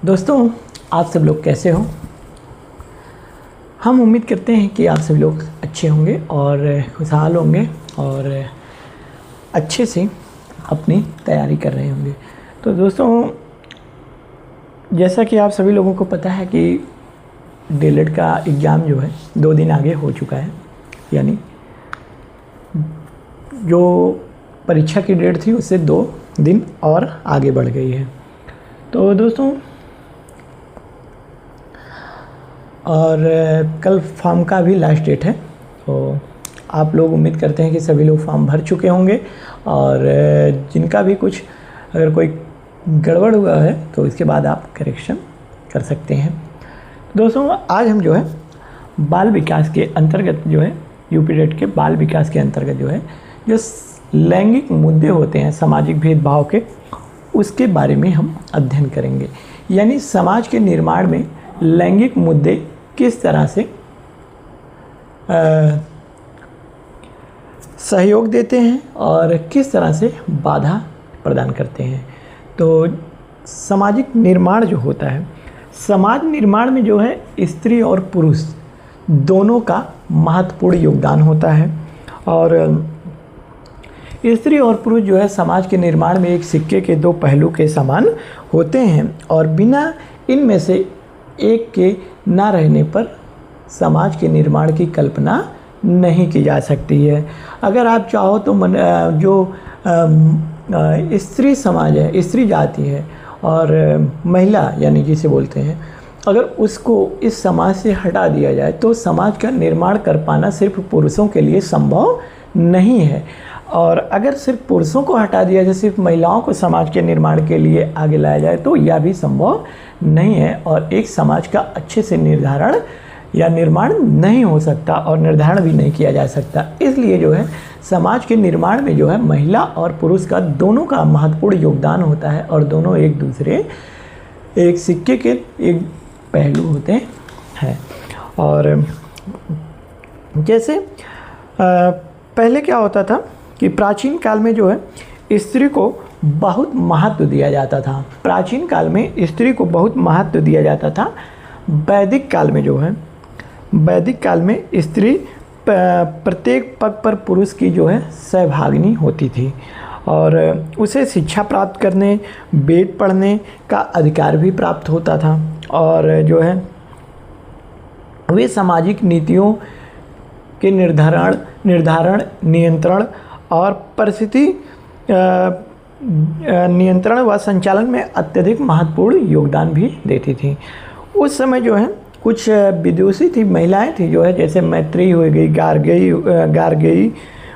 दोस्तों, आप सब लोग कैसे हो। हम उम्मीद करते हैं कि आप सब लोग अच्छे होंगे और खुशहाल होंगे और अच्छे से अपनी तैयारी कर रहे होंगे। तो दोस्तों, जैसा कि आप सभी लोगों को पता है कि डीएलएड का एग्ज़ाम जो है 2 दिन आगे हो चुका है, यानी जो परीक्षा की डेट थी उससे 2 दिन और आगे बढ़ गई है। तो दोस्तों, और कल फॉर्म का भी लास्ट डेट है, तो आप लोग उम्मीद करते हैं कि सभी लोग फॉर्म भर चुके होंगे और जिनका भी कुछ अगर कोई गड़बड़ हुआ है तो इसके बाद आप करेक्शन कर सकते हैं। दोस्तों, आज हम जो है बाल विकास के अंतर्गत जो है यूपी डेट के बाल विकास के अंतर्गत जो है जो लैंगिक मुद्दे होते हैं सामाजिक भेदभाव के, उसके बारे में हम अध्ययन करेंगे। यानी समाज के निर्माण में लैंगिक मुद्दे किस तरह से सहयोग देते हैं और किस तरह से बाधा प्रदान करते हैं। तो सामाजिक निर्माण जो होता है, समाज निर्माण में जो है स्त्री और पुरुष दोनों का महत्वपूर्ण योगदान होता है और स्त्री और पुरुष जो है समाज के निर्माण में एक सिक्के के 2 पहलू के समान होते हैं और बिना इनमें से एक के ना रहने पर समाज के निर्माण की कल्पना नहीं की जा सकती है। अगर आप चाहो तो जो स्त्री समाज है, स्त्री जाति है और महिला यानी जिसे बोलते हैं, अगर उसको इस समाज से हटा दिया जाए तो समाज का निर्माण कर पाना सिर्फ पुरुषों के लिए संभव नहीं है। और अगर सिर्फ पुरुषों को हटा दिया जाए, सिर्फ महिलाओं को समाज के निर्माण के लिए आगे लाया जाए तो यह भी संभव नहीं है और एक समाज का अच्छे से निर्धारण या निर्माण नहीं हो सकता और निर्धारण भी नहीं किया जा सकता। इसलिए जो है समाज के निर्माण में जो है महिला और पुरुष का दोनों का महत्वपूर्ण योगदान होता है और दोनों एक दूसरे एक सिक्के के एक पहलू होते हैं। और जैसे पहले क्या होता था कि प्राचीन काल में जो है स्त्री को बहुत महत्व दिया जाता था। प्राचीन काल में स्त्री को बहुत महत्व दिया जाता था। वैदिक काल में जो है, वैदिक काल में स्त्री प्रत्येक पद पर पुरुष की जो है सहभागिनी होती थी और उसे शिक्षा प्राप्त करने, वेद पढ़ने का अधिकार भी प्राप्त होता था और जो है वे सामाजिक नीतियों के निर्धारण, नियंत्रण और परिस्थिति नियंत्रण व संचालन में अत्यधिक महत्वपूर्ण योगदान भी देती थी। उस समय जो है कुछ विदुषी थी, महिलाएं थी जो है, जैसे मैत्री हो गई, गार्गेयी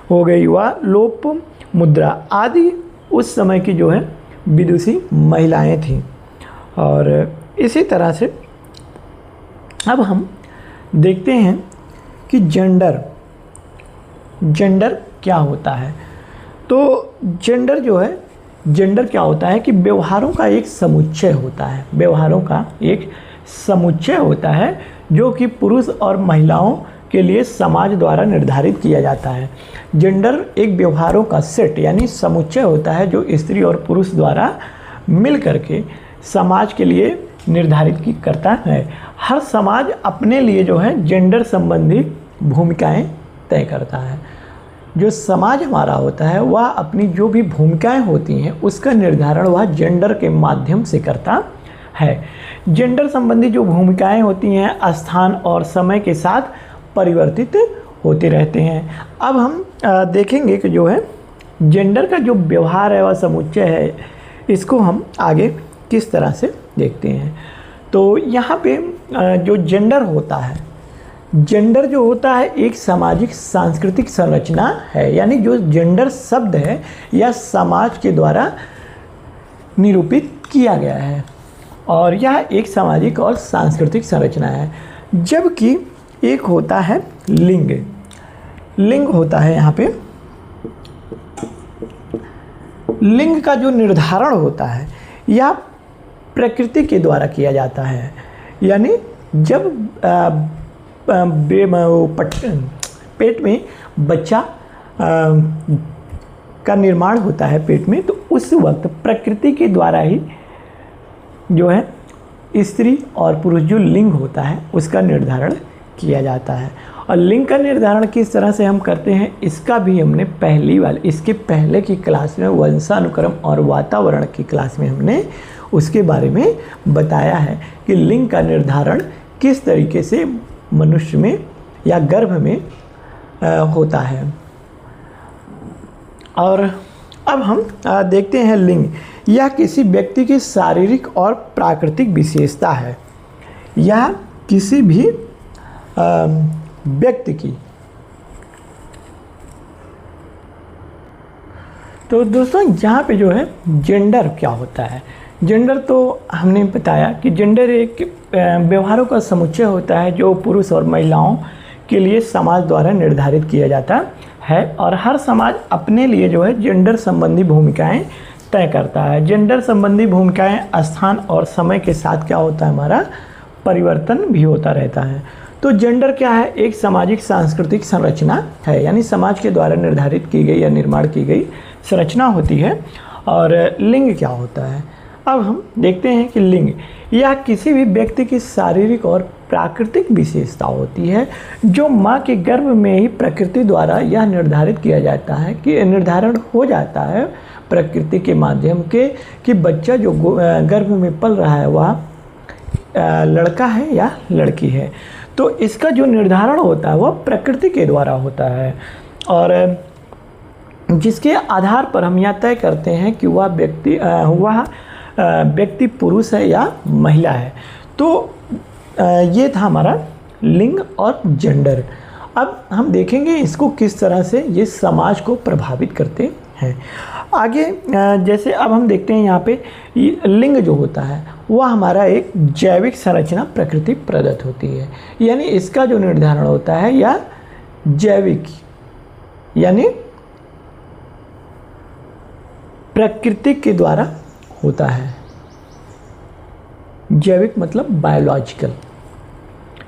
हो गई व लोपामुद्रा आदि उस समय की जो है विदुषी महिलाएं थीं। और इसी तरह से अब हम देखते हैं कि जेंडर क्या होता है। तो जेंडर जो है, जेंडर क्या होता है कि व्यवहारों का एक समुच्चय होता है। व्यवहारों का एक समुच्चय होता है जो कि पुरुष और महिलाओं के लिए समाज द्वारा निर्धारित किया जाता है। जेंडर एक व्यवहारों का सेट यानी समुच्चय होता है जो स्त्री और पुरुष द्वारा मिल करके समाज के लिए निर्धारित करता है। हर समाज अपने लिए जो है जेंडर संबंधी भूमिकाएं तय करता है। जो समाज हमारा होता है वह अपनी जो भी भूमिकाएं होती हैं उसका निर्धारण वह जेंडर के माध्यम से करता है। जेंडर संबंधी जो भूमिकाएं होती हैं स्थान और समय के साथ परिवर्तित होते रहते हैं। अब हम देखेंगे कि जो है जेंडर का जो व्यवहार है वह समुच्चय है, इसको हम आगे किस तरह से देखते हैं। तो यहाँ पे जो जेंडर होता है, जेंडर जो होता है एक सामाजिक सांस्कृतिक संरचना है। यानी जो जेंडर शब्द है यह समाज के द्वारा निरूपित किया गया है और यह एक सामाजिक और सांस्कृतिक संरचना है। जबकि एक होता है लिंग। लिंग होता है यहाँ पे, लिंग का जो निर्धारण होता है यह प्रकृति के द्वारा किया जाता है। यानी जब पेट में बच्चा का निर्माण होता है पेट में, तो उस वक्त प्रकृति के द्वारा ही जो है स्त्री और पुरुष जो लिंग होता है उसका निर्धारण किया जाता है। और लिंग का निर्धारण किस तरह से हम करते हैं इसका भी हमने इसके पहले की क्लास में वंशानुक्रम और वातावरण की क्लास में हमने उसके बारे में बताया है कि लिंग का निर्धारण किस तरीके से मनुष्य में या गर्भ में होता है। और अब हम देखते हैं लिंग यह किसी व्यक्ति की शारीरिक और प्राकृतिक विशेषता है। यह किसी भी व्यक्ति की, तो दोस्तों यहाँ पे जो है जेंडर क्या होता है। जेंडर तो हमने बताया कि जेंडर एक व्यवहारों का समुच्चय होता है जो पुरुष और महिलाओं के लिए समाज द्वारा निर्धारित किया जाता है और हर समाज अपने लिए जो है जेंडर संबंधी भूमिकाएं तय करता है। जेंडर संबंधी भूमिकाएं स्थान और समय के साथ क्या होता है, हमारा परिवर्तन भी होता रहता है। तो जेंडर क्या है, एक सामाजिक सांस्कृतिक संरचना है, यानी समाज के द्वारा निर्धारित की गई या निर्माण की गई संरचना होती है। और लिंग क्या होता है, अब हम देखते हैं कि लिंग यह किसी भी व्यक्ति की शारीरिक और प्राकृतिक विशेषता होती है जो माँ के गर्भ में ही प्रकृति द्वारा यह निर्धारित किया जाता है कि निर्धारण हो जाता है प्रकृति के माध्यम के कि बच्चा जो गर्भ में पल रहा है वह लड़का है या लड़की है। तो इसका जो निर्धारण होता है वह प्रकृति के द्वारा होता है और जिसके आधार पर हम यह तय करते हैं कि वह व्यक्ति पुरुष है या महिला है। तो ये था हमारा लिंग और जेंडर। अब हम देखेंगे इसको किस तरह से ये समाज को प्रभावित करते हैं। आगे जैसे अब हम देखते हैं यहाँ पे लिंग जो होता है वह हमारा एक जैविक संरचना प्रकृति प्रदत्त होती है, यानी इसका जो निर्धारण होता है या जैविक यानी प्रकृति के द्वारा होता है। जैविक मतलब बायोलॉजिकल,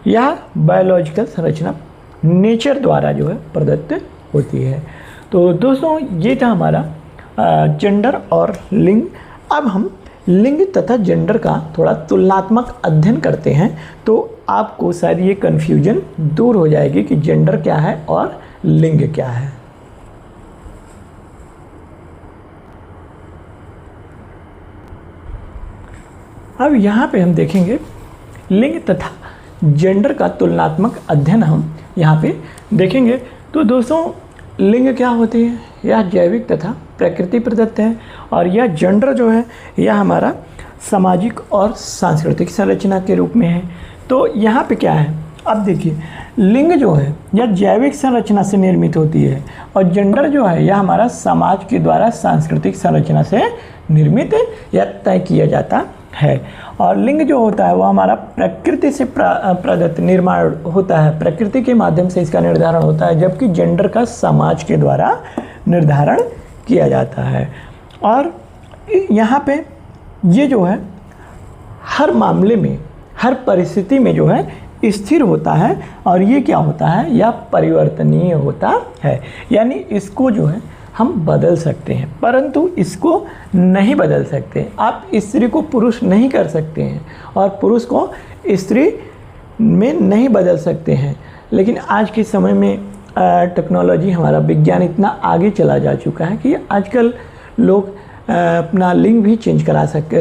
यह बायोलॉजिकल संरचना नेचर द्वारा जो है प्रदत्त होती है। तो दोस्तों ये था हमारा जेंडर और लिंग। अब हम लिंग तथा जेंडर का थोड़ा तुलनात्मक अध्ययन करते हैं तो आपको शायद ये कन्फ्यूजन दूर हो जाएगी कि जेंडर क्या है और लिंग क्या है। अब यहाँ पे हम देखेंगे लिंग तथा जेंडर का तुलनात्मक अध्ययन हम यहाँ पे देखेंगे। तो दोस्तों लिंग क्या होती है, यह जैविक तथा प्रकृति प्रदत्त है और यह जेंडर जो है यह हमारा सामाजिक और सांस्कृतिक संरचना के रूप में है। तो यहाँ पे क्या है, अब देखिए लिंग जो है यह जैविक संरचना से निर्मित होती है और जेंडर जो है यह हमारा समाज के द्वारा सांस्कृतिक संरचना से निर्मित या तय किया जाता है। और लिंग जो होता है वह हमारा प्रकृति से प्रदत्त निर्माण होता है, प्रकृति के माध्यम से इसका निर्धारण होता है, जबकि जेंडर का समाज के द्वारा निर्धारण किया जाता है। और यहाँ पे ये जो है हर मामले में हर परिस्थिति में जो है स्थिर होता है और ये क्या होता है, यह परिवर्तनीय होता है, यानी इसको जो है हम बदल सकते हैं परंतु इसको नहीं बदल सकते। आप स्त्री को पुरुष नहीं कर सकते हैं और पुरुष को स्त्री में नहीं बदल सकते हैं। लेकिन आज के समय में टेक्नोलॉजी हमारा विज्ञान इतना आगे चला जा चुका है कि आजकल लोग अपना लिंग भी चेंज करा सकते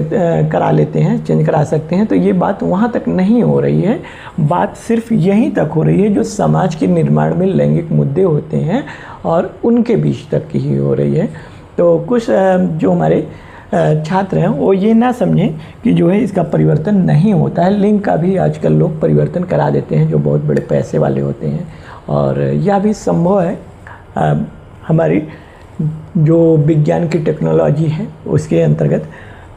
हैं। तो ये बात वहाँ तक नहीं हो रही है, बात सिर्फ यहीं तक हो रही है जो समाज के निर्माण में लैंगिक मुद्दे होते हैं और उनके बीच तक की ही हो रही है। तो कुछ जो हमारे छात्र हैं वो ये ना समझें कि जो है इसका परिवर्तन नहीं होता है। लिंग का भी आजकल लोग परिवर्तन करा देते हैं जो बहुत बड़े पैसे वाले होते हैं और यह भी संभव है हमारी जो विज्ञान की टेक्नोलॉजी है उसके अंतर्गत।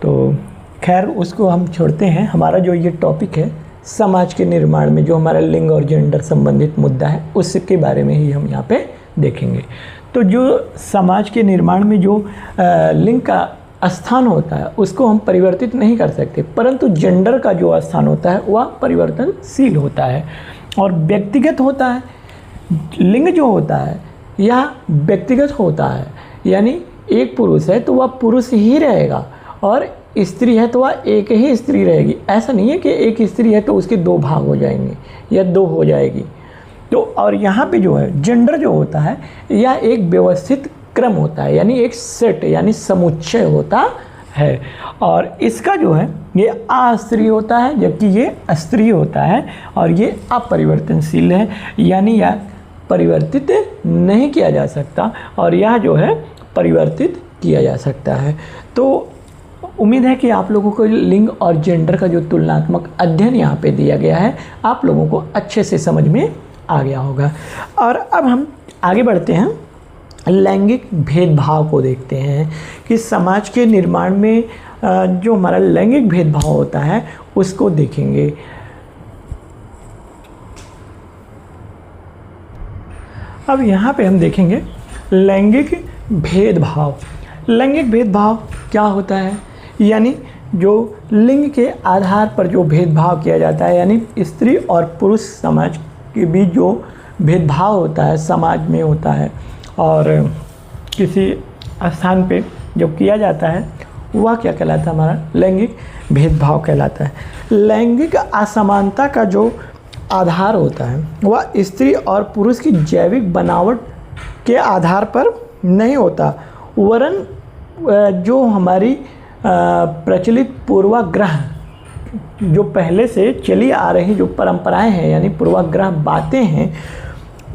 तो खैर उसको हम छोड़ते हैं। हमारा जो ये टॉपिक है समाज के निर्माण में जो हमारा लिंग और जेंडर संबंधित मुद्दा है उसके बारे में ही हम यहाँ पे देखेंगे। तो जो समाज के निर्माण में जो लिंग का स्थान होता है उसको हम परिवर्तित नहीं कर सकते, परंतु जेंडर का जो स्थान होता है वह परिवर्तनशील होता है और व्यक्तिगत होता है। लिंग जो होता है यह व्यक्तिगत होता है, यानी एक पुरुष है तो वह पुरुष ही रहेगा और स्त्री है तो वह एक ही स्त्री रहेगी, ऐसा नहीं है कि एक स्त्री है तो उसके दो भाग हो जाएंगे या दो हो जाएगी। तो और यहाँ पे जो है जेंडर जो होता है यह एक व्यवस्थित क्रम होता है, यानी एक सेट यानी समुच्चय होता है। और इसका जो है ये अस्त्री होता है जबकि ये स्त्री होता है, और ये अपरिवर्तनशील है यानी यह परिवर्तित नहीं किया जा सकता, और यह जो है परिवर्तित किया जा सकता है। तो उम्मीद है कि आप लोगों को लिंग और जेंडर का जो तुलनात्मक अध्ययन यहाँ पे दिया गया है आप लोगों को अच्छे से समझ में आ गया होगा। और अब हम आगे बढ़ते हैं, लैंगिक भेदभाव को देखते हैं कि समाज के निर्माण में जो हमारा लैंगिक भेदभाव होता है उसको देखेंगे। अब यहाँ पे हम देखेंगे लैंगिक भेदभाव। लैंगिक भेदभाव क्या होता है, यानी जो लिंग के आधार पर जो भेदभाव किया जाता है, यानी स्त्री और पुरुष समाज के बीच जो भेदभाव होता है समाज में होता है और किसी स्थान पे जो किया जाता है वह क्या कहलाता है, हमारा लैंगिक भेदभाव कहलाता है। लैंगिक असमानता का जो आधार होता है वह स्त्री और पुरुष की जैविक बनावट के आधार पर नहीं होता, वरन जो हमारी प्रचलित पूर्वाग्रह जो पहले से चली आ रही जो परंपराएं हैं, यानी पूर्वाग्रह बातें हैं,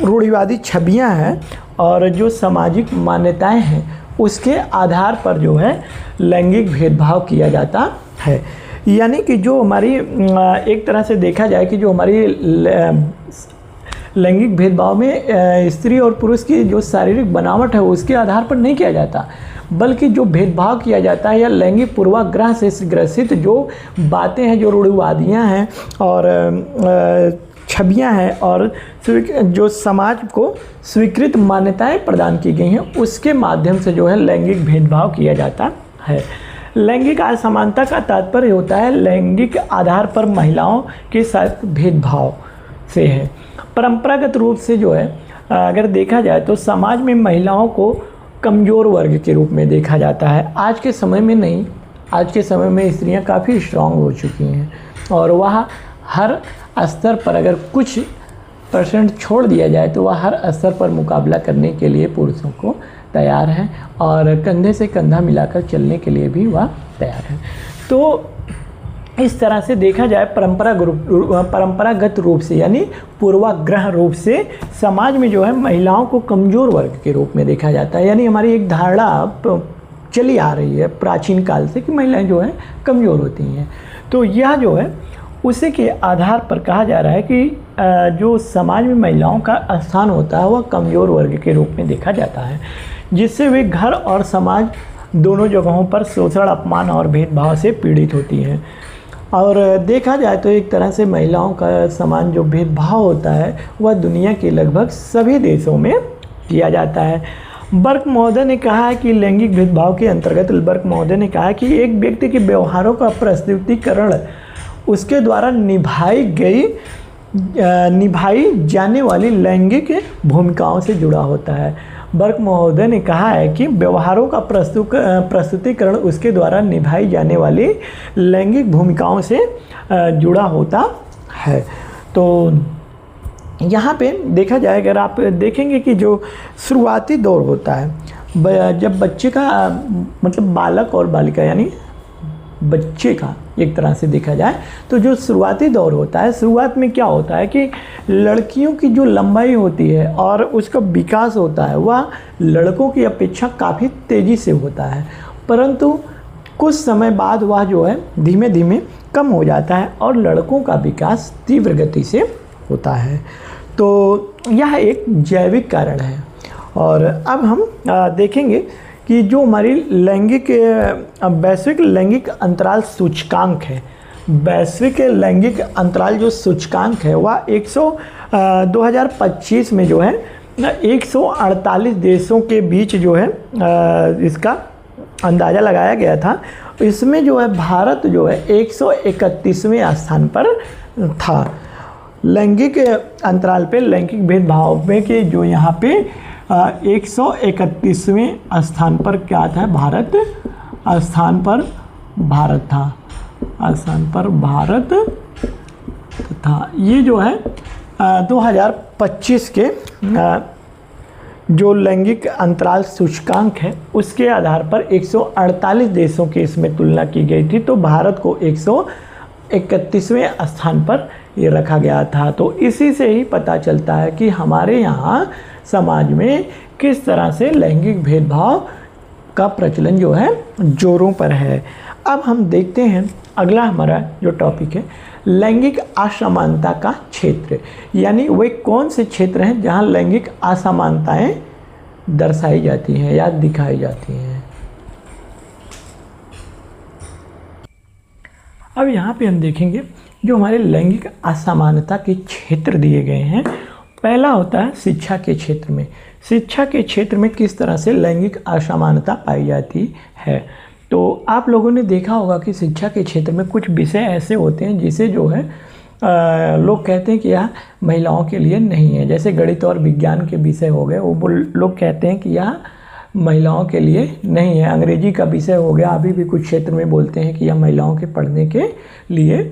रूढ़िवादी छवियां हैं और जो सामाजिक मान्यताएं हैं उसके आधार पर जो है लैंगिक भेदभाव किया जाता है। यानी कि जो हमारी एक तरह से देखा जाए कि जो हमारी लैंगिक भेदभाव में स्त्री और पुरुष की जो शारीरिक बनावट है उसके आधार पर नहीं किया जाता, बल्कि जो भेदभाव किया जाता है या लैंगिक पूर्वाग्रह से ग्रसित जो बातें हैं, जो रूढ़िवादियाँ हैं और छवियाँ हैं और जो समाज को स्वीकृत मान्यताएं प्रदान की गई हैं उसके माध्यम से जो है लैंगिक भेदभाव किया जाता है। लैंगिक असमानता का तात्पर्य होता है लैंगिक आधार पर महिलाओं के साथ भेदभाव से है। परंपरागत रूप से जो है अगर देखा जाए तो समाज में महिलाओं को कमज़ोर वर्ग के रूप में देखा जाता है। आज के समय में नहीं, आज के समय में स्त्रियां काफ़ी स्ट्रांग हो चुकी हैं और वह हर स्तर पर अगर कुछ % छोड़ दिया जाए तो वह हर स्तर पर मुकाबला करने के लिए पुरुषों को तैयार है और कंधे से कंधा मिलाकर चलने के लिए भी वह तैयार है। तो इस तरह से देखा जाए परंपरागत रूप से यानी पूर्वाग्रह रूप से समाज में जो है महिलाओं को कमज़ोर वर्ग के रूप में देखा जाता है। यानी हमारी एक धारणा चली आ रही है प्राचीन काल से कि महिलाएं जो है कमज़ोर होती हैं। तो यह जो है उसी के आधार पर कहा जा रहा है कि जो समाज में महिलाओं का स्थान होता है वह कमज़ोर वर्ग के रूप में देखा जाता है, जिससे वे घर और समाज दोनों जगहों पर शोषण, अपमान और भेदभाव से पीड़ित होती हैं। और देखा जाए तो एक तरह से महिलाओं का समान जो भेदभाव होता है वह दुनिया के लगभग सभी देशों में किया जाता है। बर्क महोदय ने कहा है कि लैंगिक भेदभाव के अंतर्गत बर्क महोदय ने कहा कि एक व्यक्ति के व्यवहारों का प्रस्तुतिकरण उसके द्वारा निभाई जाने वाली लैंगिक भूमिकाओं से जुड़ा होता है। बर्क महोदय ने कहा है कि व्यवहारों का प्रस्तुतिकरण उसके द्वारा निभाई जाने वाली लैंगिक भूमिकाओं से जुड़ा होता है। तो यहाँ पे देखा जाए, अगर आप देखेंगे कि जो शुरुआती दौर होता है जब बच्चे का मतलब बालक और बालिका यानी बच्चे का एक तरह से देखा जाए तो जो शुरुआती दौर होता है, शुरुआत में क्या होता है कि लड़कियों की जो लंबाई होती है और उसका विकास होता है वह लड़कों की अपेक्षा काफ़ी तेज़ी से होता है, परंतु कुछ समय बाद वह जो है धीमे धीमे कम हो जाता है और लड़कों का विकास तीव्र गति से होता है। तो यह एक जैविक कारण है। और अब हम देखेंगे कि जो हमारी लैंगिक वैश्विक लैंगिक अंतराल सूचकांक है, वैश्विक लैंगिक अंतराल जो सूचकांक है वह 2025 में जो है 148 देशों के बीच जो है इसका अंदाज़ा लगाया गया था। इसमें जो है भारत जो है 131वें स्थान पर था। लैंगिक अंतराल पे लैंगिक भेदभाव में कि जो यहाँ पे 131वें स्थान पर क्या था, भारत स्थान पर भारत था, स्थान पर भारत था। ये जो है 2025 के जो लैंगिक अंतराल सूचकांक है उसके आधार पर 148 देशों की इसमें तुलना की गई थी। तो भारत को 131वें स्थान पर ये रखा गया था। तो इसी से ही पता चलता है कि हमारे यहाँ समाज में किस तरह से लैंगिक भेदभाव का प्रचलन जो है जोरों पर है। अब हम देखते हैं अगला हमारा जो टॉपिक है, लैंगिक असमानता का क्षेत्र, यानी वे कौन से क्षेत्र हैं जहां लैंगिक असमानताएं दर्शाई जाती हैं या दिखाई जाती हैं। अब यहाँ पे हम देखेंगे जो हमारे लैंगिक असमानता के क्षेत्र दिए गए हैं। पहला होता है शिक्षा के क्षेत्र में। शिक्षा के क्षेत्र में किस तरह से लैंगिक असमानता पाई जाती है। तो आप लोगों ने देखा होगा कि शिक्षा के क्षेत्र में कुछ विषय ऐसे होते हैं जिसे जो है लोग कहते हैं कि यह महिलाओं के लिए नहीं है। जैसे गणित और विज्ञान के विषय हो गए, वो लोग कहते हैं कि यह महिलाओं के लिए नहीं है। अंग्रेजी का विषय हो गया, अभी भी कुछ क्षेत्र में बोलते हैं कि यह महिलाओं के पढ़ने के लिए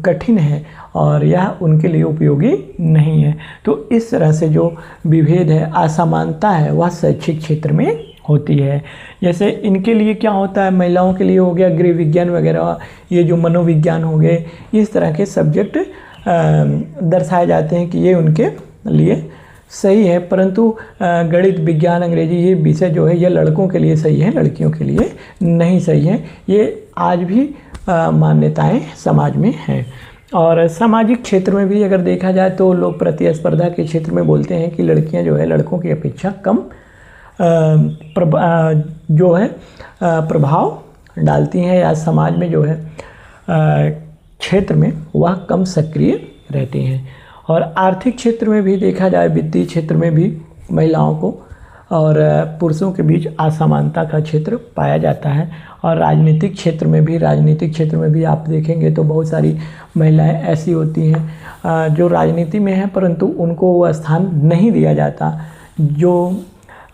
कठिन है और यह उनके लिए उपयोगी नहीं है। तो इस तरह से जो विभेद है, असमानता है, वह शैक्षिक क्षेत्र में होती है। जैसे इनके लिए क्या होता है, महिलाओं के लिए हो गया गृह विज्ञान वगैरह, ये जो मनोविज्ञान हो गए, इस तरह के सब्जेक्ट दर्शाए जाते हैं कि ये उनके लिए सही है। परंतु गणित, विज्ञान, अंग्रेजी ये विषय जो है ये लड़कों के लिए सही है, लड़कियों के लिए नहीं सही है। ये आज भी मान्यताएं समाज में हैं। और सामाजिक क्षेत्र में भी अगर देखा जाए तो लोग प्रतिस्पर्धा के क्षेत्र में बोलते हैं कि लड़कियां जो है लड़कों की अपेक्षा कम प्रभाव डालती हैं या समाज में जो है क्षेत्र में वह कम सक्रिय रहती हैं। और आर्थिक क्षेत्र में भी देखा जाए, वित्तीय क्षेत्र में भी महिलाओं को और पुरुषों के बीच असमानता का क्षेत्र पाया जाता है। और राजनीतिक क्षेत्र में भी आप देखेंगे तो बहुत सारी महिलाएं ऐसी होती हैं जो राजनीति में हैं परंतु उनको वो स्थान नहीं दिया जाता जो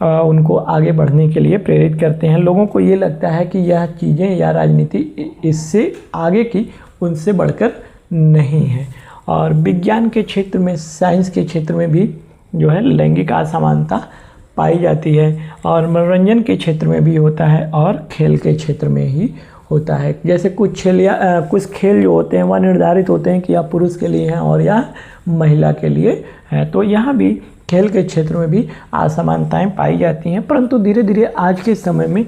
उनको आगे बढ़ने के लिए प्रेरित करते हैं। लोगों को ये लगता है कि यह चीज़ें या राजनीति इससे आगे की उनसे बढ़कर नहीं है। और विज्ञान के क्षेत्र में, साइंस के क्षेत्र में भी जो है लैंगिक असमानता पाई जाती है। और मनोरंजन के क्षेत्र में भी होता है और खेल के क्षेत्र में ही होता है। जैसे कुछ खेल जो होते हैं वह निर्धारित होते हैं कि यह पुरुष के लिए हैं और यह महिला के लिए है। तो यहाँ भी खेल के क्षेत्र में भी असमानताएं पाई जाती हैं। परंतु धीरे धीरे आज के समय में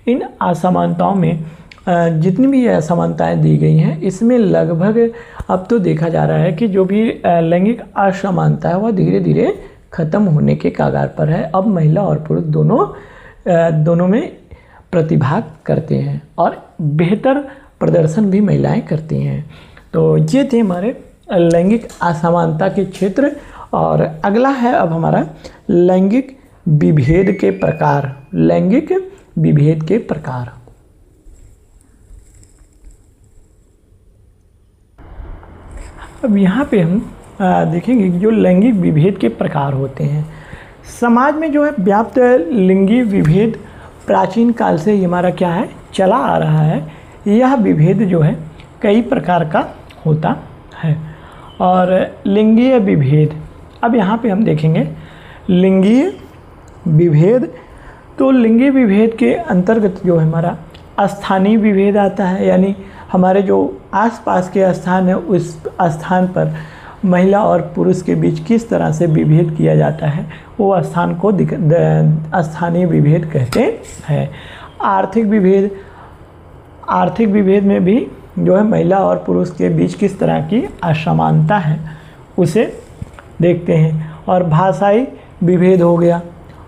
इन असमानताओं में जितनी भी असमानताएं दी गई हैं इसमें लगभग अब तो देखा जा रहा है कि जो भी लैंगिक असमानता है वह धीरे धीरे ख़त्म होने के कगार पर है। अब महिला और पुरुष दोनों में प्रतिभाग करते हैं और बेहतर प्रदर्शन भी महिलाएं करती हैं। तो ये थे हमारे लैंगिक असमानता के क्षेत्र। और अगला है अब हमारा लैंगिक विभेद के प्रकार। लैंगिक विभेद के प्रकार। अब यहाँ पे हम देखेंगे जो लैंगिक विभेद के प्रकार होते हैं। समाज में जो है व्याप्त लिंगी विभेद प्राचीन काल से ही हमारा क्या है, चला आ रहा है। यह विभेद जो है कई प्रकार का होता है। और लिंगीय विभेद, अब यहाँ पे हम देखेंगे लिंगीय विभेद। तो लिंगीय विभेद के अंतर्गत जो है हमारा स्थानीय विभेद आता है, यानी हमारे जो आसपास के स्थान है उस स्थान पर महिला और पुरुष के बीच किस तरह से विभेद किया जाता है वो स्थान को स्थानीय विभेद कहते हैं। आर्थिक विभेद में भी जो है महिला और पुरुष के बीच किस तरह की असमानता है उसे देखते हैं। और भाषाई विभेद हो गया।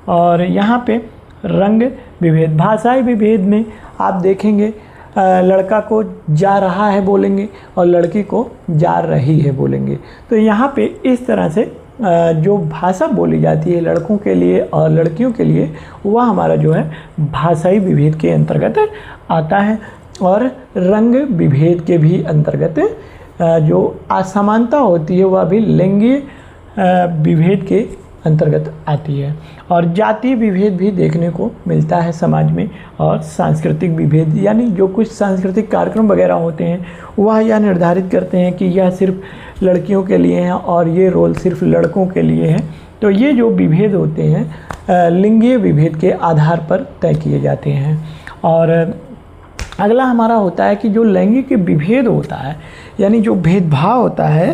और यहाँ पे रंग विभेद। भाषाई विभेद में आप देखेंगे लड़का को जा रहा है बोलेंगे और लड़की को जा रही है बोलेंगे। तो यहाँ पे इस तरह से जो भाषा बोली जाती है लड़कों के लिए और लड़कियों के लिए वह हमारा जो है भाषाई विभेद के अंतर्गत आता है। और रंग विभेद के भी अंतर्गत जो असमानता होती है वह भी लिंगीय विभेद के अंतर्गत आती है। और जातीय विभेद भी देखने को मिलता है समाज में, और सांस्कृतिक विभेद, यानी जो कुछ सांस्कृतिक कार्यक्रम वगैरह होते हैं वह यह निर्धारित करते हैं कि यह सिर्फ लड़कियों के लिए हैं और ये रोल सिर्फ लड़कों के लिए हैं। तो ये जो विभेद होते हैं लिंगीय विभेद के आधार पर तय किए जाते हैं। और अगला हमारा होता है कि जो लैंगिक विभेद होता है, यानी जो भेदभाव होता है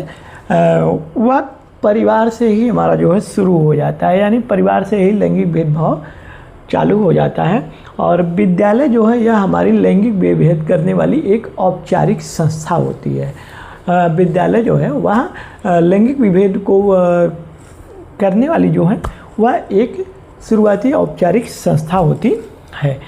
वह परिवार से ही हमारा जो है शुरू हो जाता है, यानी परिवार से ही लैंगिक भेदभाव चालू हो जाता है। और विद्यालय जो है यह हमारी लैंगिक विभेद करने वाली एक औपचारिक संस्था होती है। विद्यालय जो है वह लैंगिक विभेद को करने वाली जो है वह एक शुरुआती औपचारिक संस्था होती है।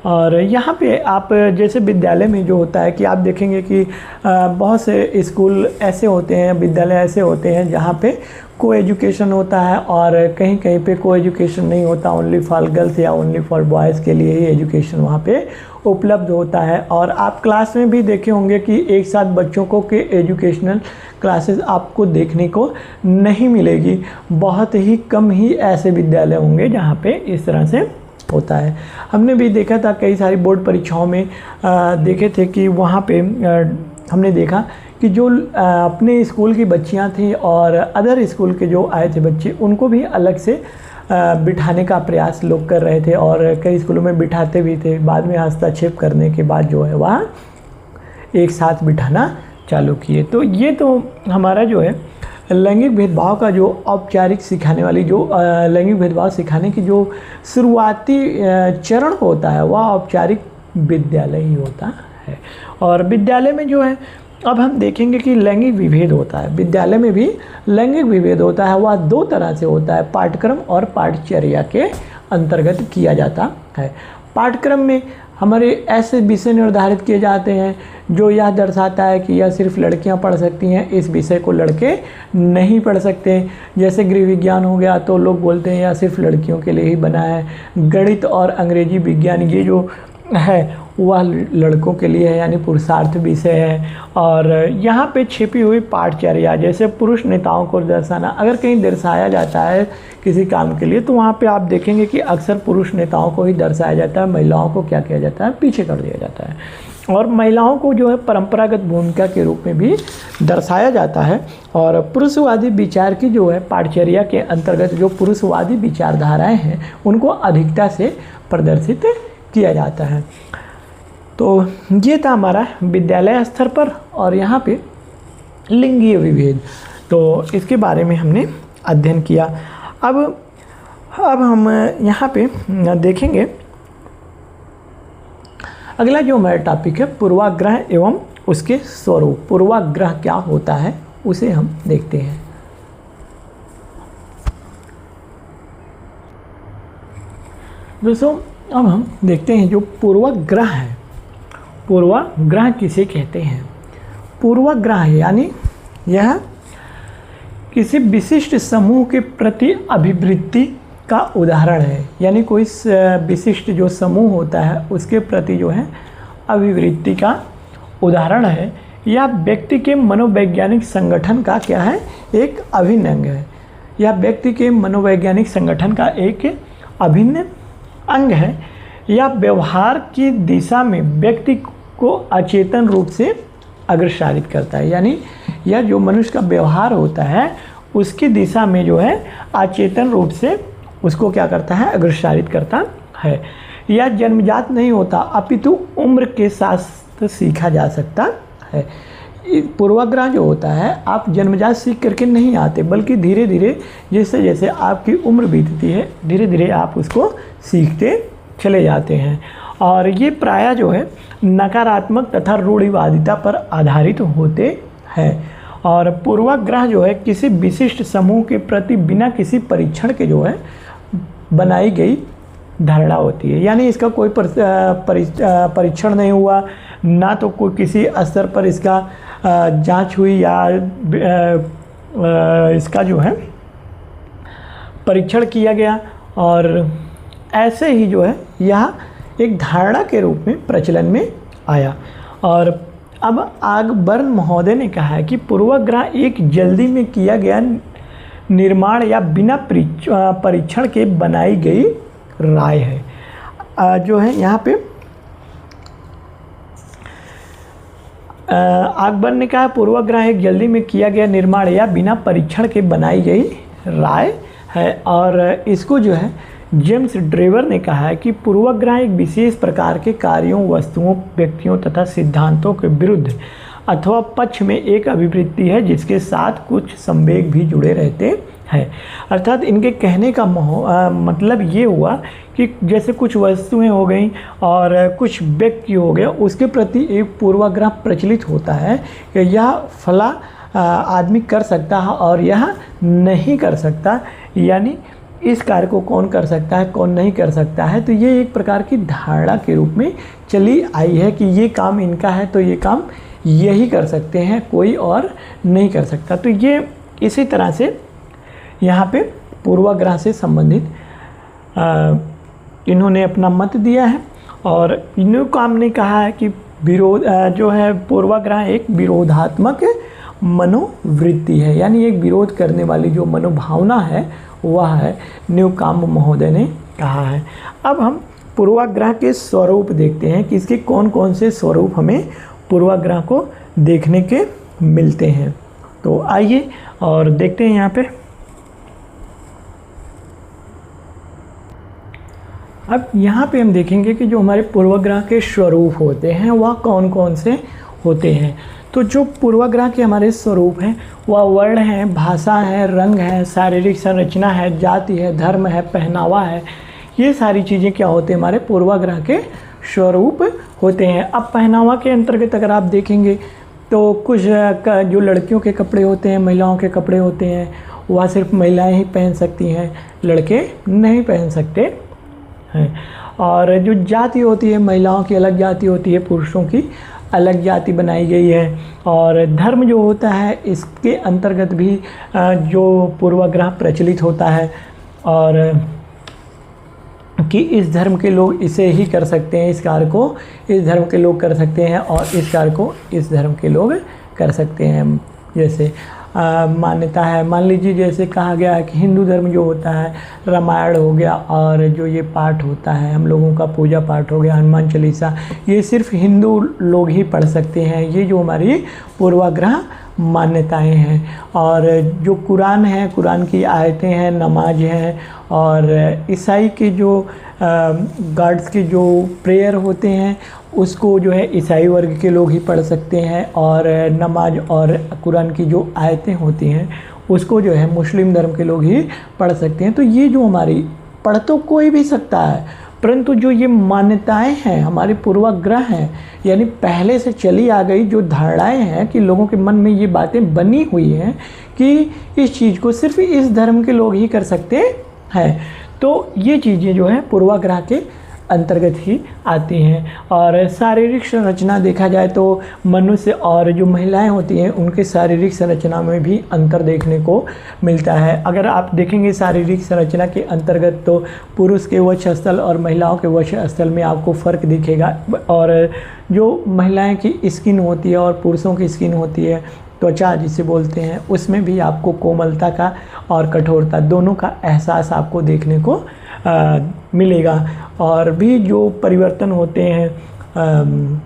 और यहाँ पे आप जैसे विद्यालय में जो होता है कि आप देखेंगे कि बहुत से स्कूल ऐसे होते हैं, विद्यालय ऐसे होते हैं जहाँ पे को एजुकेशन होता है, और कहीं कहीं पे को एजुकेशन नहीं होता, ओनली फॉर गर्ल्स या ओनली फॉर बॉयज़ के लिए ही एजुकेशन वहाँ पे उपलब्ध होता है। और आप क्लास में भी देखे होंगे कि एक साथ बच्चों को के एजुकेशनल क्लासेस आपको देखने को नहीं मिलेगी। बहुत ही कम ही ऐसे विद्यालय होंगे जहाँ पे इस तरह से होता है। हमने भी देखा था कई सारी बोर्ड परीक्षाओं में देखे थे कि वहाँ पे हमने देखा कि जो अपने स्कूल की बच्चियाँ थी और अदर स्कूल के जो आए थे बच्चे, उनको भी अलग से बिठाने का प्रयास लोग कर रहे थे, और कई स्कूलों में बिठाते भी थे। बाद में हस्तक्षेप करने के बाद जो है वहाँ एक साथ बिठाना चालू किए। तो ये तो हमारा जो है लैंगिक भेदभाव का जो औपचारिक सिखाने वाली जो लैंगिक भेदभाव सिखाने की जो शुरुआती चरण होता है वह औपचारिक विद्यालय ही होता है। और विद्यालय में जो है अब हम देखेंगे कि लैंगिक विभेद होता है। विद्यालय में भी लैंगिक विभेद होता है, वह दो तरह से होता है, पाठ्यक्रम और पाठचर्या के अंतर्गत किया जाता है। पाठ्यक्रम में हमारे ऐसे विषय निर्धारित किए जाते हैं जो यह दर्शाता है कि यह सिर्फ लड़कियां पढ़ सकती हैं, इस विषय को लड़के नहीं पढ़ सकते। जैसे गृह विज्ञान हो गया तो लोग बोलते हैं यह सिर्फ लड़कियों के लिए ही बना है। गणित और अंग्रेजी विज्ञान ये जो है वह लड़कों के लिए है, यानी पुरुषार्थ विषय है। और यहाँ पे छिपी हुई पाठचर्या, जैसे पुरुष नेताओं को दर्शाना, अगर कहीं दर्शाया जाता है किसी काम के लिए तो वहाँ पे आप देखेंगे कि अक्सर पुरुष नेताओं को ही दर्शाया जाता है, महिलाओं को क्या किया जाता है, पीछे कर दिया जाता है। और महिलाओं को जो है परंपरागत भूमिका के रूप में भी दर्शाया जाता है। और पुरुषवादी विचार की जो है पाठचर्या के अंतर्गत जो पुरुषवादी विचारधाराएँ हैं उनको अधिकता से प्रदर्शित किया जाता है। तो ये था हमारा विद्यालय स्तर पर, और यहाँ पे लिंगीय विभेद, तो इसके बारे में हमने अध्ययन किया। अब हम यहाँ पे देखेंगे अगला जो हमारा टॉपिक है पूर्वाग्रह एवं उसके स्वरूप। पूर्वाग्रह क्या होता है उसे हम देखते हैं। दोस्तों अब हम देखते हैं जो पूर्वाग्रह है, पूर्वाग्रह किसे कहते हैं। पूर्वाग्रह यानी यह किसी विशिष्ट समूह के प्रति अभिवृत्ति का उदाहरण है, यानी कोई विशिष्ट जो समूह होता है उसके प्रति जो है अभिवृत्ति का उदाहरण है, या व्यक्ति के मनोवैज्ञानिक संगठन का क्या है, एक अभिन्न अंग है। यह व्यक्ति के मनोवैज्ञानिक संगठन का एक अभिन्न अंग है, या व्यवहार की दिशा में व्यक्ति को अचेतन रूप से अग्रसारित करता है, यानी यह जो मनुष्य का व्यवहार होता है उसकी दिशा में जो है अचेतन रूप से उसको क्या करता है, अग्रसारित करता है। यह जन्मजात नहीं होता अपितु उम्र के साथ सीखा जा सकता है। पूर्वाग्रह जो होता है आप जन्मजात सीख करके नहीं आते, बल्कि धीरे धीरे जैसे जैसे आपकी उम्र बीतती है धीरे धीरे आप उसको सीखते चले जाते हैं। और ये प्रायः जो है नकारात्मक तथा रूढ़िवादिता पर आधारित होते हैं। और पूर्वाग्रह जो है किसी विशिष्ट समूह के प्रति बिना किसी परीक्षण के जो है बनाई गई धारणा होती है, यानी इसका कोई परीक्षण नहीं हुआ, ना तो कोई किसी स्तर पर इसका जांच हुई या इसका जो है परीक्षण किया गया, और ऐसे ही जो है यह एक धारणा के रूप में प्रचलन में आया। और अब आगबर्न महोदय ने कहा है कि पूर्वाग्रह एक जल्दी में किया गया निर्माण या बिना परीक्षण के बनाई गई राय है। जो है यहाँ पे अकबर ने कहा पूर्वाग्रह एक जल्दी में किया गया निर्माण या बिना परीक्षण के बनाई गई राय है। और इसको जो है जेम्स ड्रेवर ने कहा है कि पूर्वाग्रह एक विशेष प्रकार के कार्यों, वस्तुओं, व्यक्तियों तथा सिद्धांतों के विरुद्ध अथवा पक्ष में एक अभिवृत्ति है जिसके साथ कुछ संवेग भी जुड़े रहते हैं। अर्थात इनके कहने का मतलब ये हुआ कि जैसे कुछ वस्तुएं हो गई और कुछ व्यक्ति हो गया, उसके प्रति एक पूर्वाग्रह प्रचलित होता है कि यह फला आदमी कर सकता है और यह नहीं कर सकता, यानी इस कार्य को कौन कर सकता है, कौन नहीं कर सकता है। तो ये एक प्रकार की धारणा के रूप में चली आई है कि ये काम इनका है तो ये काम यही कर सकते हैं, कोई और नहीं कर सकता। तो ये इसी तरह से यहाँ पे पूर्वाग्रह से संबंधित इन्होंने अपना मत दिया है। और न्यू काम ने कहा है कि विरोध जो है पूर्वाग्रह एक विरोधात्मक मनोवृत्ति है, यानी एक विरोध करने वाली जो मनोभावना है वह है, न्यू काम महोदय ने कहा है। अब हम पूर्वाग्रह के स्वरूप देखते हैं कि इसके कौन कौन से स्वरूप हमें पूर्वाग्रह को देखने के मिलते हैं। तो आइए और देखते हैं यहाँ पे। अब यहाँ पे हम देखेंगे कि जो हमारे पूर्वाग्रह के स्वरूप होते हैं वह कौन कौन से होते हैं। तो जो पूर्वाग्रह के हमारे स्वरूप हैं वह वर्ण है, भाषा है, रंग है, शारीरिक संरचना है, जाति है, धर्म है, पहनावा है। ये सारी चीज़ें क्या होते हैं, हमारे पूर्वाग्रह के स्वरूप होते हैं। अब पहनावा के अंतर्गत अगर आप देखेंगे तो कुछ जो लड़कियों के कपड़े होते हैं, महिलाओं के कपड़े होते हैं, वह सिर्फ महिलाएं ही पहन सकती हैं, लड़के नहीं पहन सकते हैं। और जो जाति होती है, महिलाओं की अलग जाति होती है, पुरुषों की अलग जाति बनाई गई है। और धर्म जो होता है इसके अंतर्गत भी जो पूर्वाग्रह प्रचलित होता है, और कि इस धर्म के लोग इसे ही कर सकते हैं, इस कार्य को इस धर्म के लोग कर सकते हैं और इस कार्य को इस धर्म के लोग कर सकते हैं। जैसे मान्यता है, मान लीजिए जैसे कहा गया है कि हिंदू धर्म जो होता है रामायण हो गया, और जो ये पाठ होता है हम लोगों का पूजा पाठ हो गया, हनुमान चालीसा, ये सिर्फ हिंदू लोग ही पढ़ सकते हैं। ये जो हमारी पूर्वाग्रह मान्यताएं हैं। और जो कुरान है, कुरान की आयतें हैं, नमाज हैं, और ईसाई के जो गॉड्स के जो प्रेयर होते हैं उसको जो है ईसाई वर्ग के लोग ही पढ़ सकते हैं। और नमाज और कुरान की जो आयतें होती हैं उसको जो है मुस्लिम धर्म के लोग ही पढ़ सकते हैं। तो ये जो हमारी पढ़ तो कोई भी सकता है, परंतु जो ये मान्यताएं हैं हमारे पूर्वाग्रह हैं, यानी पहले से चली आ गई जो धारणाएं हैं कि लोगों के मन में ये बातें बनी हुई हैं कि इस चीज़ को सिर्फ इस धर्म के लोग ही कर सकते हैं। तो ये चीज़ें जो है पूर्वाग्रह के अंतर्गत ही आती हैं। और शारीरिक संरचना देखा जाए तो मनुष्य और जो महिलाएं होती हैं उनके शारीरिक संरचना में भी अंतर देखने को मिलता है। अगर आप देखेंगे शारीरिक संरचना के अंतर्गत तो पुरुष के वक्षस्थल और महिलाओं के वक्षस्थल में आपको फ़र्क दिखेगा। और जो महिलाएं की स्किन होती है और पुरुषों की स्किन होती है, त्वचा जिसे बोलते हैं, उसमें भी आपको कोमलता का और कठोरता दोनों का एहसास आपको देखने को मिलेगा। और भी जो परिवर्तन होते हैं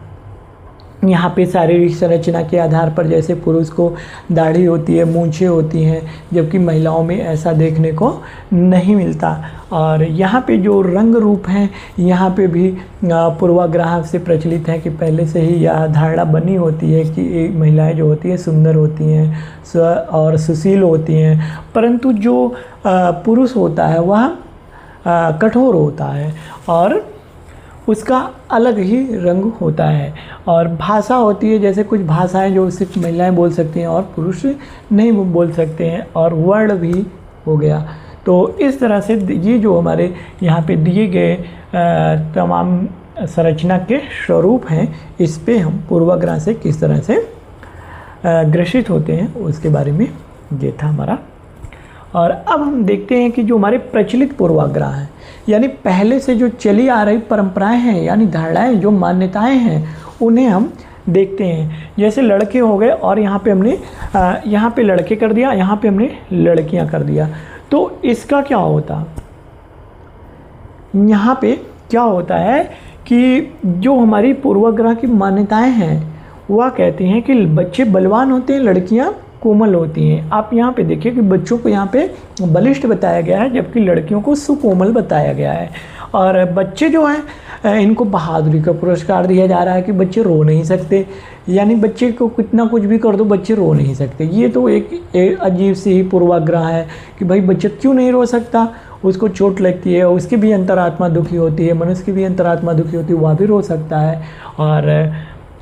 यहाँ पे शारीरिक संरचना के आधार पर, जैसे पुरुष को दाढ़ी होती है, मूंछें होती हैं, जबकि महिलाओं में ऐसा देखने को नहीं मिलता। और यहाँ पे जो रंग रूप हैं यहाँ पे भी पूर्वाग्रह से प्रचलित है कि पहले से ही यह धारणा बनी होती है कि महिलाएं जो होती हैं सुंदर होती हैं और सुशील होती हैं, परंतु जो पुरुष होता है वह कठोर होता है और उसका अलग ही रंग होता है। और भाषा होती है, जैसे कुछ भाषाएं जो सिर्फ महिलाएं बोल सकती हैं और पुरुष नहीं बोल सकते हैं। और वर्ण भी हो गया। तो इस तरह से ये जो हमारे यहाँ पे दिए गए तमाम संरचना के स्वरूप हैं, इस पे हम पूर्वाग्रह से किस तरह से ग्रसित होते हैं उसके बारे में ये था हमारा। और अब हम देखते हैं कि जो हमारे प्रचलित पूर्वाग्रह हैं, यानी पहले से जो चली आ रही परंपराएं हैं, यानी धारणाएं, जो मान्यताएं हैं, उन्हें हम देखते हैं। जैसे लड़के हो गए और यहाँ पे हमने यहाँ पे लड़के कर दिया, यहाँ पे हमने लड़कियाँ कर दिया, तो इसका क्या होता, यहाँ पे क्या होता है कि जो हमारी पूर्वाग्रह की मान्यताएं हैं वह कहती हैं कि बच्चे बलवान होते हैं, लड़कियाँ कोमल होती हैं। आप यहाँ पे देखिए कि बच्चों को यहाँ पे बलिष्ठ बताया गया है, जबकि लड़कियों को सुकोमल बताया गया है। और बच्चे जो हैं इनको बहादुरी का पुरस्कार दिया जा रहा है कि बच्चे रो नहीं सकते, यानी बच्चे को कितना कुछ भी कर दो बच्चे रो नहीं सकते। ये तो एक अजीब सी ही पूर्वाग्रह है कि भाई बच्चा क्यों नहीं रो सकता, उसको चोट लगती है, उसकी भी अंतरात्मा दुखी होती है, मनुष्य की भी अंतरात्मा दुखी होती है, वह भी रो सकता है। और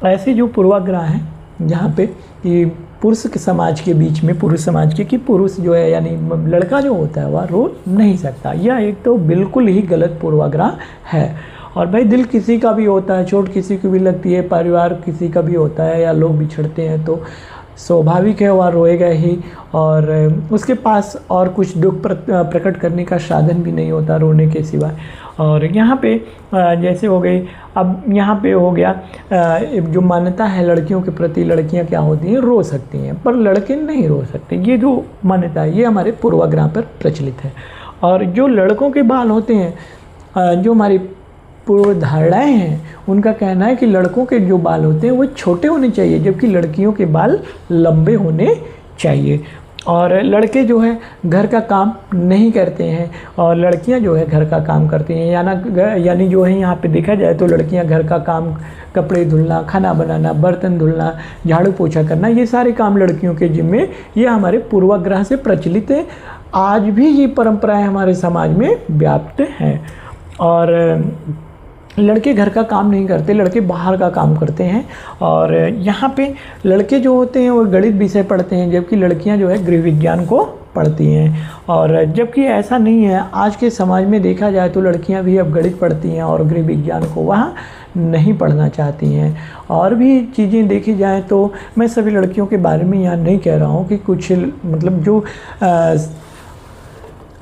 ऐसे जो पूर्वाग्रह हैं जहाँ पे कि पुरुष के समाज के बीच में, पुरुष समाज के कि पुरुष जो है यानी लड़का जो होता है वह रो नहीं सकता, यह एक तो बिल्कुल ही गलत पूर्वाग्रह है। और भाई दिल किसी का भी होता है, चोट किसी की भी लगती है, परिवार किसी का भी होता है, या लोग बिछड़ते हैं तो स्वाभाविक है वह रोएगा ही, और उसके पास और कुछ दुख प्रकट करने का साधन भी नहीं होता रोने के सिवाय। और यहाँ पे जैसे हो गई, अब यहाँ पे हो गया जो मान्यता है लड़कियों के प्रति, लड़कियाँ क्या होती हैं, रो सकती हैं पर लड़के नहीं रो सकते। ये जो मान्यता है ये हमारे पूर्वाग्रह पर प्रचलित है। और जो लड़कों के बाल होते हैं, जो हमारी पूर्व धारणाएँ हैं, उनका कहना है कि लड़कों के जो बाल होते हैं वो छोटे होने चाहिए, जबकि लड़कियों के बाल लंबे होने चाहिए। और लड़के जो है घर का काम नहीं करते हैं और लड़कियां जो है घर का काम करती हैं, यानी जो है यहाँ पे देखा जाए तो लड़कियां घर का काम, कपड़े धुलना, खाना बनाना, बर्तन धुलना, झाड़ू पोछा करना, ये सारे काम लड़कियों के जिम्मे, ये हमारे पूर्वाग्रह से प्रचलित है। आज भी ये परंपराएं हमारे समाज में व्याप्त हैं। और लड़के घर का काम नहीं करते, लड़के बाहर का काम करते हैं। और यहाँ पे लड़के जो होते हैं वो गणित विषय पढ़ते हैं, जबकि लड़कियाँ जो है गृह विज्ञान को पढ़ती हैं। और जबकि ऐसा नहीं है, आज के समाज में देखा जाए तो लड़कियाँ भी अब गणित पढ़ती हैं और गृह विज्ञान को वहाँ नहीं पढ़ना चाहती हैं। और भी चीज़ें देखी जाए तो मैं सभी लड़कियों के बारे में यहाँ नहीं कह रहा हूँ कि कुछ मतलब जो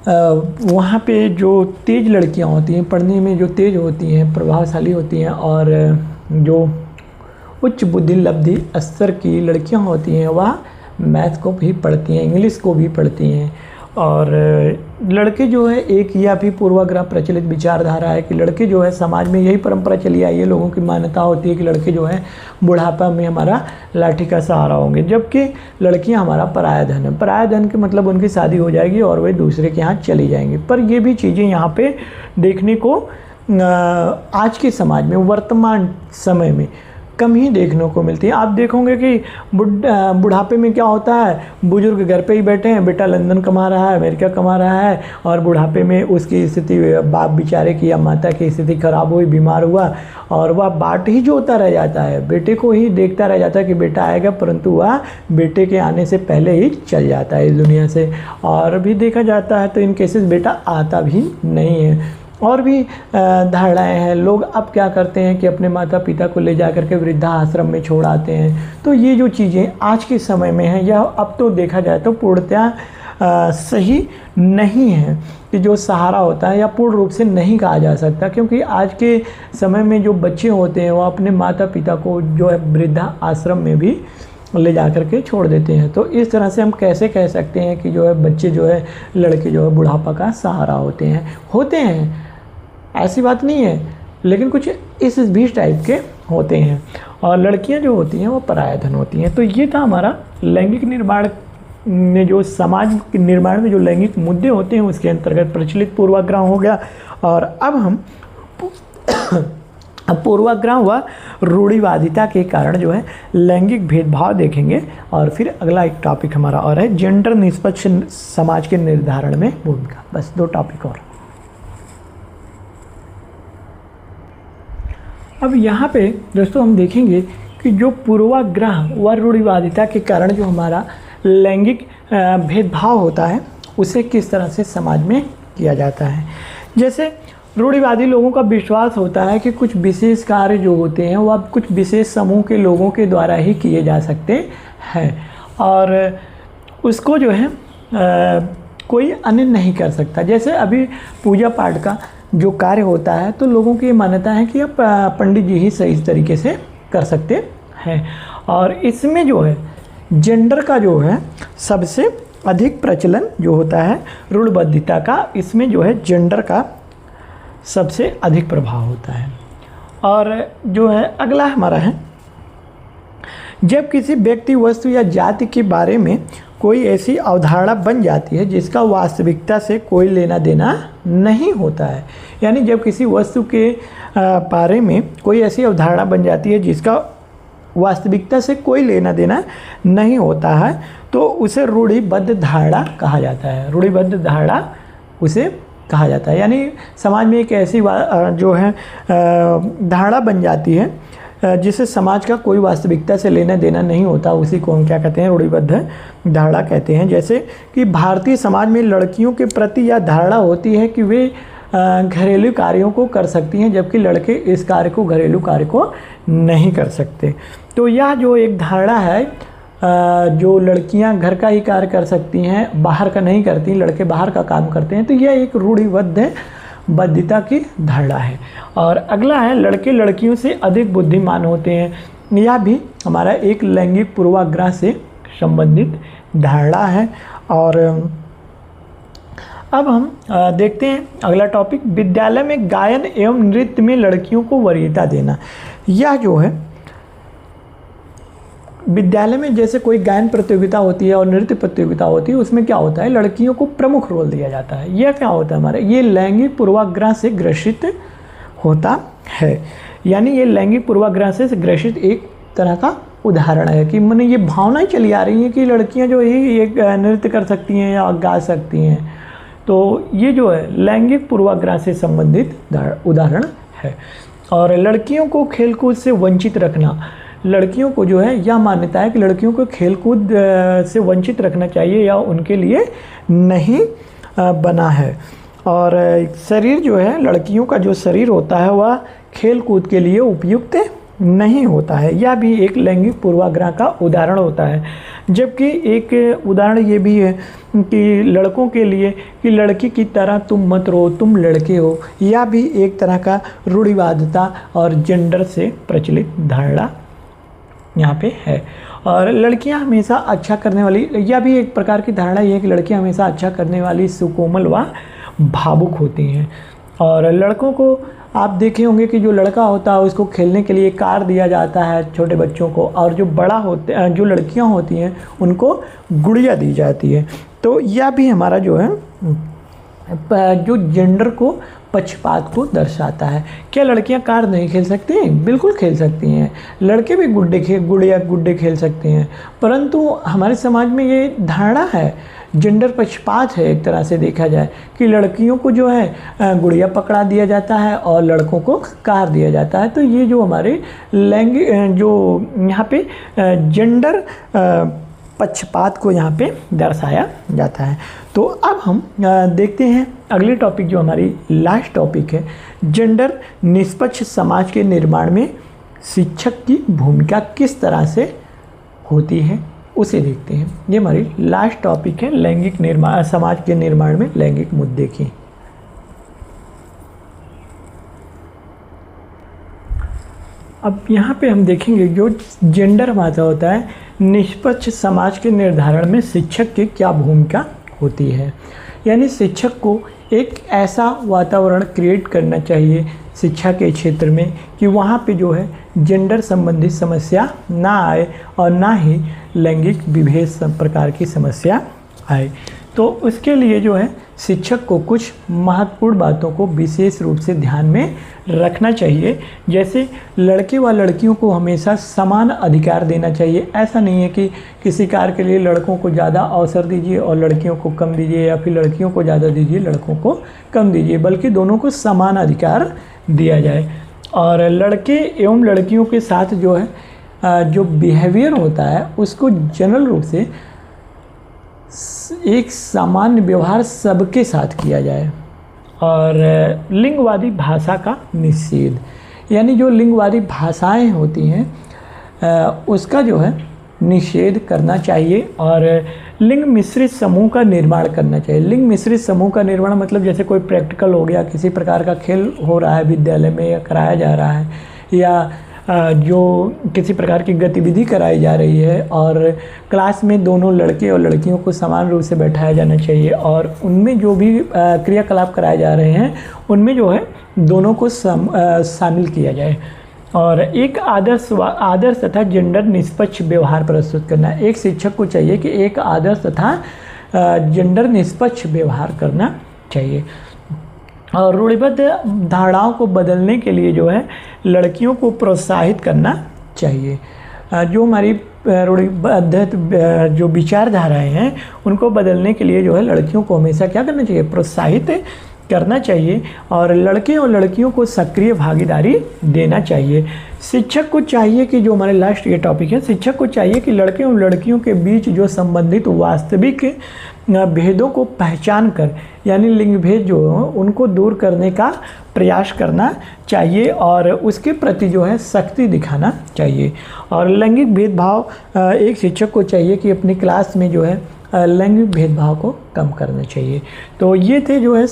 वहाँ पे जो तेज़ लड़कियाँ होती हैं, पढ़ने में जो तेज़ होती हैं, प्रभावशाली होती हैं, और जो उच्च बुद्धि लब्धि स्तर की लड़कियाँ होती हैं वह मैथ को भी पढ़ती हैं, इंग्लिश को भी पढ़ती हैं। और लड़के जो है एक यह भी पूर्वाग्रह प्रचलित विचारधारा है कि लड़के जो है समाज में यही परंपरा चली आई है, लोगों की मान्यता होती है कि लड़के जो है बुढ़ापा में हमारा लाठी का सहारा होंगे, जबकि लड़कियां हमारा पराया धन है। पराया धन के मतलब उनकी शादी हो जाएगी और वे दूसरे के यहाँ चली जाएंगी। पर ये भी चीज़ें यहाँ पे देखने को आज के समाज में, वर्तमान समय में कम ही देखने को मिलती है। आप देखोगे कि बुढ़ापे में क्या होता है, बुजुर्ग घर पे ही बैठे हैं, बेटा लंदन कमा रहा है, अमेरिका कमा रहा है, और बुढ़ापे में उसकी स्थिति, बाप बेचारे की या माता की स्थिति खराब हुई, बीमार हुआ, और वह बाट ही जोता रह जाता है, बेटे को ही देखता रह जाता है कि बेटा आएगा, परंतु वह बेटे के आने से पहले ही चल जाता है इस दुनिया से। और भी देखा जाता है तो इन केसेस बेटा आता भी नहीं है। और भी धारणाएं हैं। लोग अब क्या करते हैं कि अपने माता पिता को ले जा कर के वृद्धा आश्रम में छोड़ आते हैं। तो ये जो चीज़ें आज के समय में हैं, यह अब तो देखा जाए तो पूर्णतः सही नहीं है कि जो सहारा होता है, या पूर्ण रूप से नहीं कहा जा सकता, क्योंकि आज के समय में जो बच्चे होते हैं वो अपने माता पिता को जो है वृद्धा आश्रम में भी ले जा कर के छोड़ देते हैं। तो इस तरह से हम कैसे कह सकते हैं कि जो है बच्चे जो है, लड़के जो है बुढ़ापा का सहारा होते हैं, ऐसी बात नहीं है, लेकिन कुछ इस बीच टाइप के होते हैं। और लड़कियां जो होती हैं वो पराया धन होती हैं। तो ये था हमारा लैंगिक निर्माण में, जो समाज के निर्माण में जो लैंगिक मुद्दे होते हैं उसके अंतर्गत प्रचलित पूर्वाग्रह हो गया। और अब हम पूर्वाग्रह व रूढ़िवादिता के कारण जो है लैंगिक भेदभाव देखेंगे। और फिर अगला एक टॉपिक हमारा और है जेंडर निष्पक्ष समाज के निर्धारण में भूमिका। बस 2 टॉपिक और। अब यहाँ पे दोस्तों हम देखेंगे कि जो पूर्वाग्रह व रूढ़िवादिता के कारण जो हमारा लैंगिक भेदभाव होता है उसे किस तरह से समाज में किया जाता है। जैसे रूढ़िवादी लोगों का विश्वास होता है कि कुछ विशेष कार्य जो होते हैं वो अब कुछ विशेष समूह के लोगों के द्वारा ही किए जा सकते हैं, और उसको जो है कोई अन्य नहीं कर सकता। जैसे अभी पूजा पाठ का जो कार्य होता है तो लोगों की मान्यता है कि अब पंडित जी ही सही तरीके से कर सकते है। और इसमें जो है जेंडर का जो है सबसे अधिक प्रचलन जो होता है रूढ़िबद्धता का, इसमें जो है जेंडर का सबसे अधिक प्रभाव होता है। और जो है अगला हमारा है, जब किसी व्यक्ति, वस्तु या जाति के बारे में कोई ऐसी अवधारणा बन जाती है जिसका वास्तविकता से कोई लेना देना नहीं होता है। यानी जब किसी वस्तु के बारे में कोई ऐसी अवधारणा बन जाती है जिसका वास्तविकता से कोई लेना देना नहीं होता है, तो उसे रूढ़िबद्ध धारणा कहा जाता है। रूढ़िबद्ध धारणा उसे कहा जाता है। यानी समाज में एक ऐसी जो है धारणा बन जाती है जिसे समाज का कोई वास्तविकता से लेना देना नहीं होता, उसी को हम क्या कहते हैं, रूढ़िबद्ध धारणा कहते हैं। जैसे कि भारतीय समाज में लड़कियों के प्रति यह धारणा होती है कि वे घरेलू कार्यों को कर सकती हैं, जबकि लड़के इस कार्य को, घरेलू कार्य को नहीं कर सकते। तो यह जो एक धारणा है, जो लड़कियां घर का ही कार्य कर सकती हैं, बाहर का नहीं करती, लड़के बाहर का काम करते हैं, तो यह एक रूढ़िबद्धता की धारणा है। और अगला है, लड़के लड़कियों से अधिक बुद्धिमान होते हैं। यह भी हमारा एक लैंगिक पूर्वाग्रह से संबंधित धारणा है। और अब हम देखते हैं अगला टॉपिक, विद्यालय में गायन एवं नृत्य में लड़कियों को वरीयता देना। यह जो है विद्यालय में जैसे कोई गायन प्रतियोगिता होती है और नृत्य प्रतियोगिता होती है, उसमें क्या होता है, लड़कियों को प्रमुख रोल दिया जाता है। यह क्या होता है हमारे, ये लैंगिक पूर्वाग्रह से ग्रसित होता है। यानी ये लैंगिक पूर्वाग्रह से ग्रसित एक तरह का उदाहरण है कि मैंने ये भावनाएं चली आ रही हैं कि लड़कियां जो है ये नृत्य कर सकती हैं या गा सकती हैं। तो ये जो है लैंगिक पूर्वाग्रह से संबंधित उदाहरण है। और लड़कियों को खेलकूद से वंचित रखना, लड़कियों को जो है यह मान्यता है कि लड़कियों को खेलकूद से वंचित रखना चाहिए या उनके लिए नहीं बना है। और शरीर जो है, लड़कियों का जो शरीर होता है वह खेलकूद के लिए उपयुक्त नहीं होता है। यह भी एक लैंगिक पूर्वाग्रह का उदाहरण होता है। जबकि एक उदाहरण ये भी है कि लड़कों के लिए कि लड़की की तरह तुम मत रहो, तुम लड़के हो, यह भी एक तरह का रूढ़िवादिता और जेंडर से प्रचलित धारणा यहाँ पे है। और लड़कियाँ हमेशा अच्छा करने वाली, यह भी एक प्रकार की धारणा ये है कि लड़कियाँ हमेशा अच्छा करने वाली, सुकोमल व भावुक होती हैं। और लड़कों को आप देखे होंगे कि जो लड़का होता है उसको खेलने के लिए कार दिया जाता है छोटे बच्चों को, और जो बड़ा होते जो लड़कियां होती हैं उनको गुड़िया दी जाती है। तो यह भी हमारा जो है जो जेंडर को, पक्षपात को दर्शाता है। क्या लड़कियां कार नहीं खेल सकती हैं? बिल्कुल खेल सकती हैं। लड़के भी गुड्डे खेल सकते हैं, परंतु हमारे समाज में ये धारणा है, जेंडर पक्षपात है एक तरह से देखा जाए, कि लड़कियों को जो है गुड़िया पकड़ा दिया जाता है और लड़कों को कार दिया जाता है। तो ये जो हमारे लैंगिक जो यहाँ पे जेंडर पक्षपात को यहाँ पे दर्शाया जाता है। तो अब हम देखते हैं अगले टॉपिक, जो हमारी लास्ट टॉपिक है, जेंडर निष्पक्ष समाज के निर्माण में शिक्षक की भूमिका किस तरह से होती है, उसे देखते हैं। ये हमारी लास्ट टॉपिक है, लैंगिक निर्माण, समाज के निर्माण में लैंगिक मुद्दे की। अब यहाँ पे हम देखेंगे जो जेंडर हमारा होता है, निष्पक्ष समाज के निर्धारण में शिक्षक की क्या भूमिका होती है। यानी शिक्षक को एक ऐसा वातावरण क्रिएट करना चाहिए शिक्षा के क्षेत्र में कि वहाँ पे जो है जेंडर संबंधित समस्या ना आए और ना ही लैंगिक विभेद प्रकार की समस्या आए। तो उसके लिए जो है शिक्षक को कुछ महत्वपूर्ण बातों को विशेष रूप से ध्यान में रखना चाहिए। जैसे लड़के व लड़कियों को हमेशा समान अधिकार देना चाहिए। ऐसा नहीं है कि किसी कार्य के लिए लड़कों को ज़्यादा अवसर दीजिए और लड़कियों को कम दीजिए, या फिर लड़कियों को ज़्यादा दीजिए लड़कों को कम दीजिए, बल्कि दोनों को समान अधिकार दिया जाए। और लड़के एवं लड़कियों के साथ जो है जो बिहेवियर होता है उसको जनरल रूप से एक सामान्य व्यवहार सबके साथ किया जाए। और लिंगवादी भाषा का निषेध, यानी जो लिंगवादी भाषाएं होती हैं उसका जो है निषेध करना चाहिए। और लिंग मिश्रित समूह का निर्माण करना चाहिए। लिंग मिश्रित समूह का निर्माण मतलब जैसे कोई प्रैक्टिकल हो गया, किसी प्रकार का खेल हो रहा है विद्यालय में या कराया जा रहा है, या जो किसी प्रकार की गतिविधि कराई जा रही है और क्लास में दोनों लड़के और लड़कियों को समान रूप से बैठाया जाना चाहिए और उनमें जो भी क्रियाकलाप कराए जा रहे हैं उनमें जो है दोनों को शामिल किया जाए। और एक आदर्श तथा जेंडर निष्पक्ष व्यवहार प्रस्तुत करना। एक शिक्षक को चाहिए कि एक आदर्श तथा जेंडर निष्पक्ष व्यवहार करना चाहिए। और रूढ़िबद्ध धारणाओं को बदलने के लिए जो है लड़कियों को प्रोत्साहित करना चाहिए। जो हमारी रूढ़िबद्ध जो विचारधाराएं हैं उनको बदलने के लिए जो है लड़कियों को हमेशा क्या करना चाहिए, प्रोत्साहित करना चाहिए और लड़के और लड़कियों को सक्रिय भागीदारी देना चाहिए। शिक्षक को चाहिए कि जो हमारे लास्ट ये टॉपिक है, शिक्षक को चाहिए कि लड़के और लड़कियों के बीच जो संबंधित वास्तविक भेदों को पहचान कर यानी लिंग भेद जो उनको दूर करने का प्रयास करना चाहिए और उसके प्रति जो है सख्ती दिखाना चाहिए। और लैंगिक भेदभाव, एक शिक्षक को चाहिए कि अपनी क्लास में जो है लैंगिक भेदभाव को कम करना चाहिए। तो ये थे जो है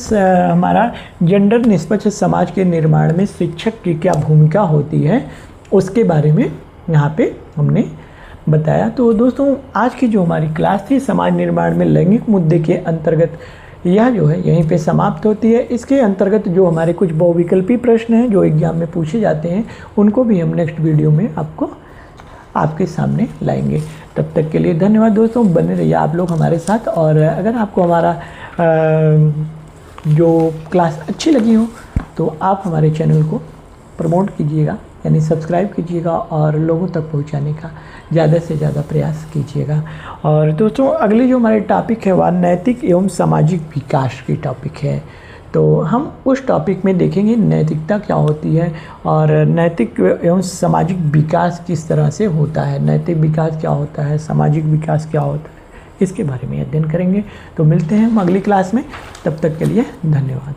हमारा जेंडर निष्पक्ष समाज के निर्माण में शिक्षक की क्या भूमिका होती है उसके बारे में यहाँ पे हमने बताया। तो दोस्तों आज की जो हमारी क्लास थी समाज निर्माण में लैंगिक मुद्दे के अंतर्गत यह जो है यहीं पे समाप्त होती है। इसके अंतर्गत जो हमारे कुछ बहुविकल्पी प्रश्न हैं जो एग्जाम में पूछे जाते हैं उनको भी हम नेक्स्ट वीडियो में आपके सामने लाएंगे। तब तक के लिए धन्यवाद दोस्तों, बने रहिए आप लोग हमारे साथ। और अगर आपको हमारा जो क्लास अच्छी लगी हो तो आप हमारे चैनल को प्रमोट कीजिएगा यानी सब्सक्राइब कीजिएगा और लोगों तक पहुंचाने का ज़्यादा से ज़्यादा प्रयास कीजिएगा। और दोस्तों अगली जो हमारी टॉपिक है वह नैतिक एवं सामाजिक विकास की टॉपिक है। तो हम उस टॉपिक में देखेंगे नैतिकता क्या होती है और नैतिक एवं सामाजिक विकास किस तरह से होता है, नैतिक विकास क्या होता है, सामाजिक विकास क्या होता है, इसके बारे में अध्ययन करेंगे। तो मिलते हैं हम अगली क्लास में, तब तक के लिए धन्यवाद।